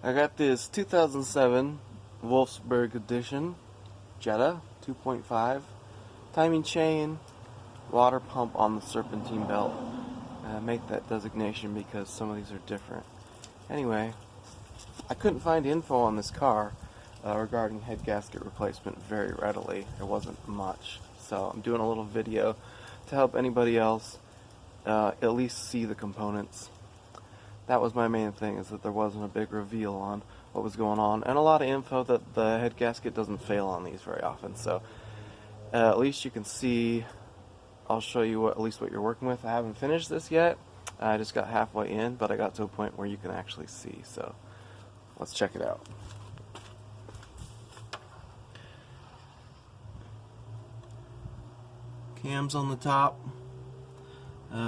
I got this 2007 Wolfsburg Edition Jetta 2.5 timing chain water pump on the Serpentine belt. Make that designation because some of these are different. Anyway, I couldn't find info on this car regarding head gasket replacement very readily. There wasn't much, so I'm doing a little video to help anybody else at least see the components. That was my main thing, is that there wasn't a big reveal on what was going on, and a lot of info that the head gasket doesn't fail on these very often. So at least you can see. I'll show you at least what you're working with. I haven't finished this yet. I just got halfway in, but I got to a point where you can actually see. So let's check it out. Cams on the top.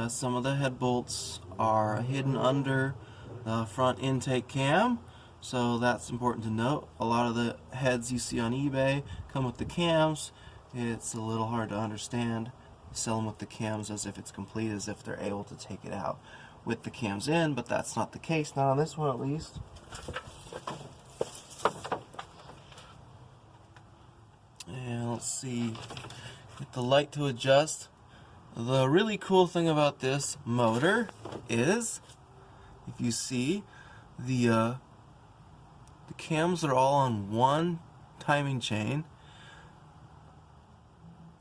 Some of the head bolts are hidden under the front intake cam, so that's important to note. A lot of the heads you see on eBay come with the cams. It's a little hard to understand. They sell them with the cams as if it's complete, as if they're able to take it out with the cams in, but that's not the case, not on this one at least. And let's see, get the light to adjust. The really cool thing about this motor is, if you see, the cams are all on one timing chain,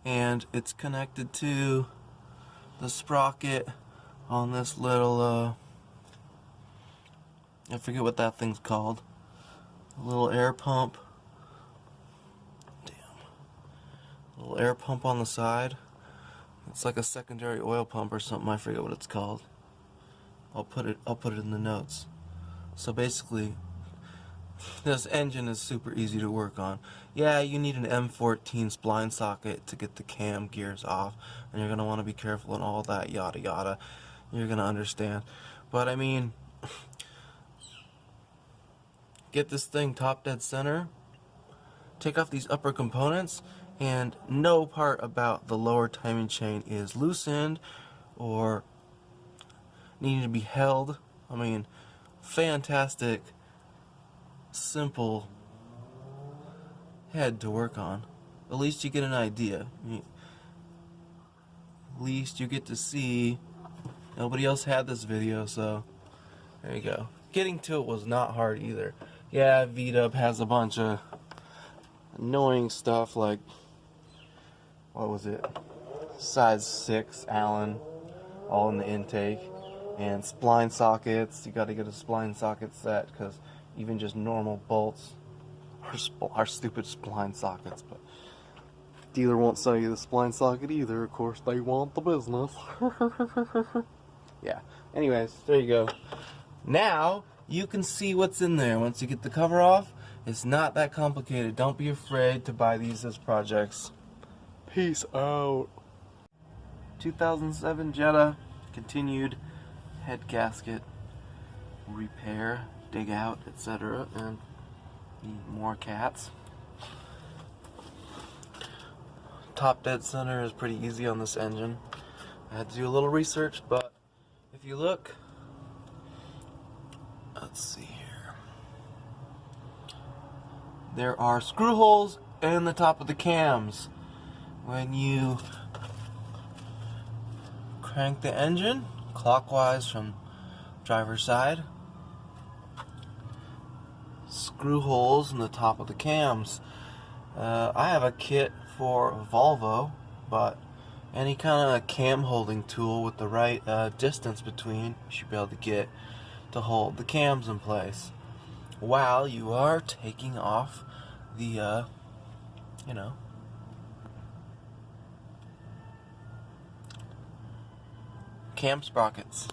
and it's connected to the sprocket on this little, I forget what that thing's called, a little air pump. Damn. A little air pump on the side. It's like a secondary oil pump or something. I forget what it's called. I'll put it in the notes. So basically, this engine is super easy to work on. Yeah, you need an M14 spline socket to get the cam gears off, and you're gonna want to be careful and all that yada yada. You're gonna understand. But I mean, get this thing top dead center. Take off these upper components, and no part about the lower timing chain is loosened or needing to be held. I mean, fantastic, simple head to work on. At least you get an idea. At least you get to see. Nobody else had this video, so there you go. Getting to it was not hard either. Yeah, VDub has a bunch of annoying stuff like, what was it, size 6 Allen all in the intake, and spline sockets. You got to get a spline socket set, because even just normal bolts are stupid spline sockets. But dealer won't sell you the spline socket either. Of course, they want the business. Yeah, anyways, there you go. Now you can see what's in there. Once you get the cover off, it's not that complicated. Don't be afraid to buy these as projects. Peace out. 2007 Jetta, continued head gasket repair, dig out, etc. And more cats. Top dead center is pretty easy on this engine. I had to do a little research, but if you look, let's see here. There are screw holes in the top of the cams. When you crank the engine clockwise from driver's side, screw holes in the top of the cams. I have a kit for Volvo, but any kind of cam holding tool with the right distance between, you should be able to get to hold the cams in place while you are taking off the, cam sprockets.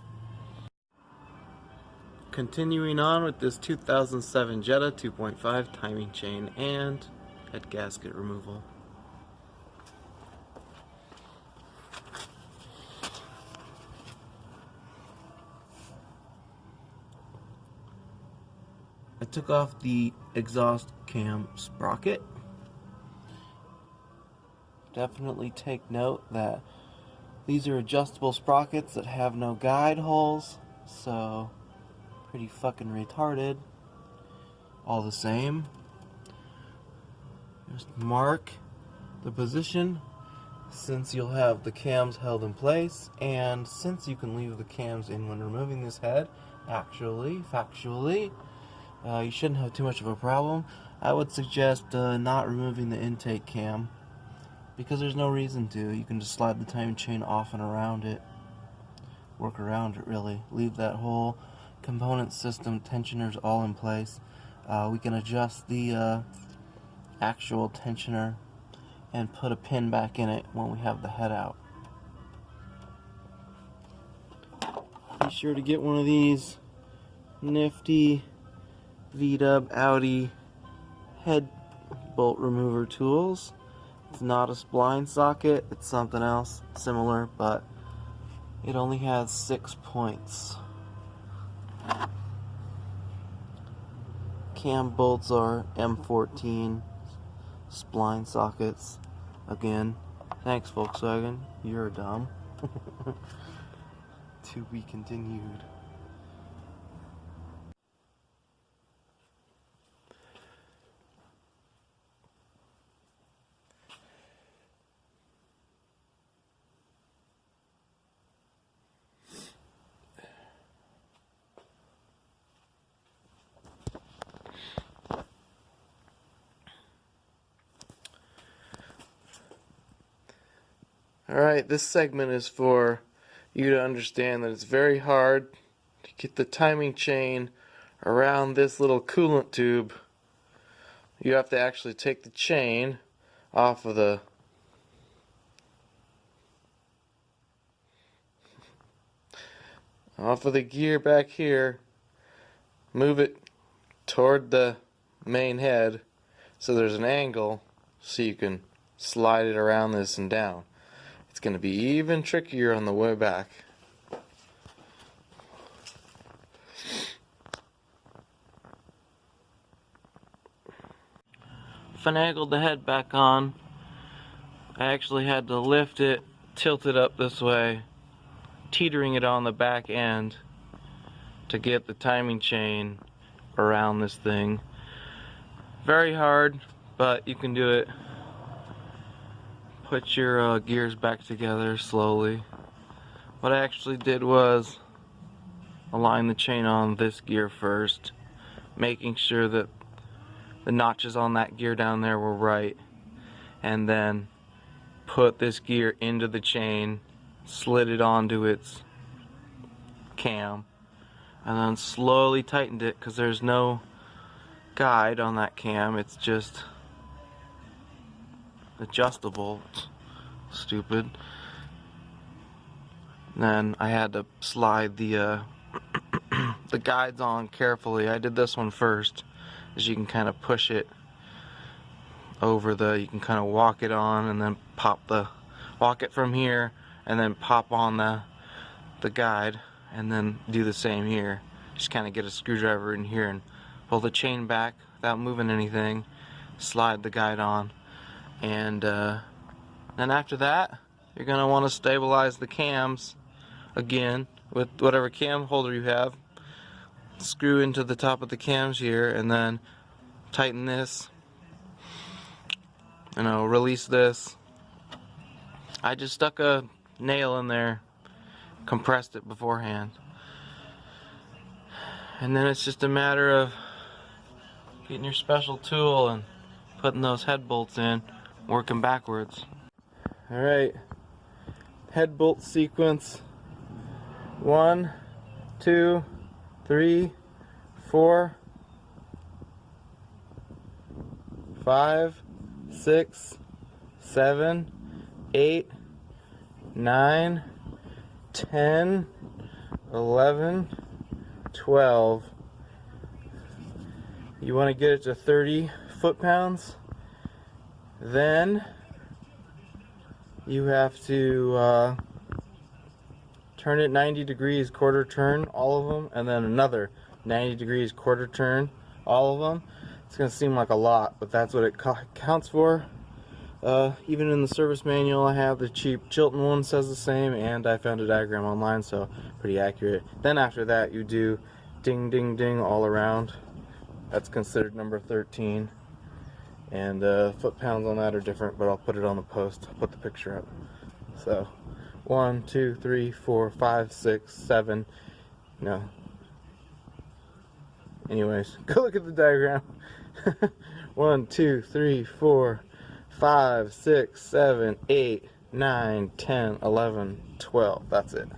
Continuing on with this 2007 Jetta 2.5 timing chain and head gasket removal. I took off the exhaust cam sprocket. Definitely take note that these are adjustable sprockets that have no guide holes, so pretty fucking retarded. all the same. Just mark the position, since you'll have the cams held in place, and since you can leave the cams in when removing this head, factually, you shouldn't have too much of a problem. I would suggest not removing the intake cam, because there's no reason to. You can just slide the timing chain off and around it, work around it really. Leave that whole component system, tensioners all in place. We can adjust the actual tensioner and put a pin back in it when we have the head out. Be sure to get one of these nifty VW Audi head bolt remover tools. It's not a spline socket, it's something else similar, but it only has 6 points. Cam bolts are M14 spline sockets. Again, thanks Volkswagen, you're dumb. To be continued. Alright, this segment is for you to understand that it's very hard to get the timing chain around this little coolant tube. You have to actually take the chain off of the gear back here, move it toward the main head so there's an angle so you can slide it around this and down. It's going to be even trickier on the way back. Finagled the head back on. I actually had to lift it, tilt it up this way, teetering it on the back end to get the timing chain around this thing. Very hard, but you can do it. Put your gears back together slowly. What I actually did was align the chain on this gear first, making sure that the notches on that gear down there were right, and then put this gear into the chain, slid it onto its cam, and then slowly tightened it because there's no guide on that cam, it's just adjustable. Stupid. Then I had to slide the the guides on carefully. I did this one first, as you can kind of push it over you can kind of walk it on and then walk it from here and then pop on the guide and then do the same here. Just kind of get a screwdriver in here and pull the chain back without moving anything, slide the guide on, and then after that you're going to want to stabilize the cams again with whatever cam holder you have. Screw into the top of the cams here and then tighten this, release this. I just stuck a nail in there, compressed it beforehand, and then it's just a matter of getting your special tool and putting those head bolts in, working backwards. Alright, head bolt sequence 1, 2, 3, 4, 5, 6, 7, 8, 9, 10, 11, 12. You want to get it to 30 foot-pounds. Then you have to turn it 90 degrees, quarter turn, all of them, and then another 90 degrees, quarter turn, all of them. It's going to seem like a lot, but that's what it counts for. Even in the service manual I have, the cheap Chilton one says the same, and I found a diagram online, so pretty accurate. Then after that you do ding ding ding all around That's considered number 13. And foot pounds on that are different, but I'll put it on the post. I'll put the picture up. So 1, 2, 3, 4, 5, 6, 7. No. Anyways, go look at the diagram. 1, 2, 3, 4, 5, 6, 7, 8, 9, 10, 11, 12. That's it.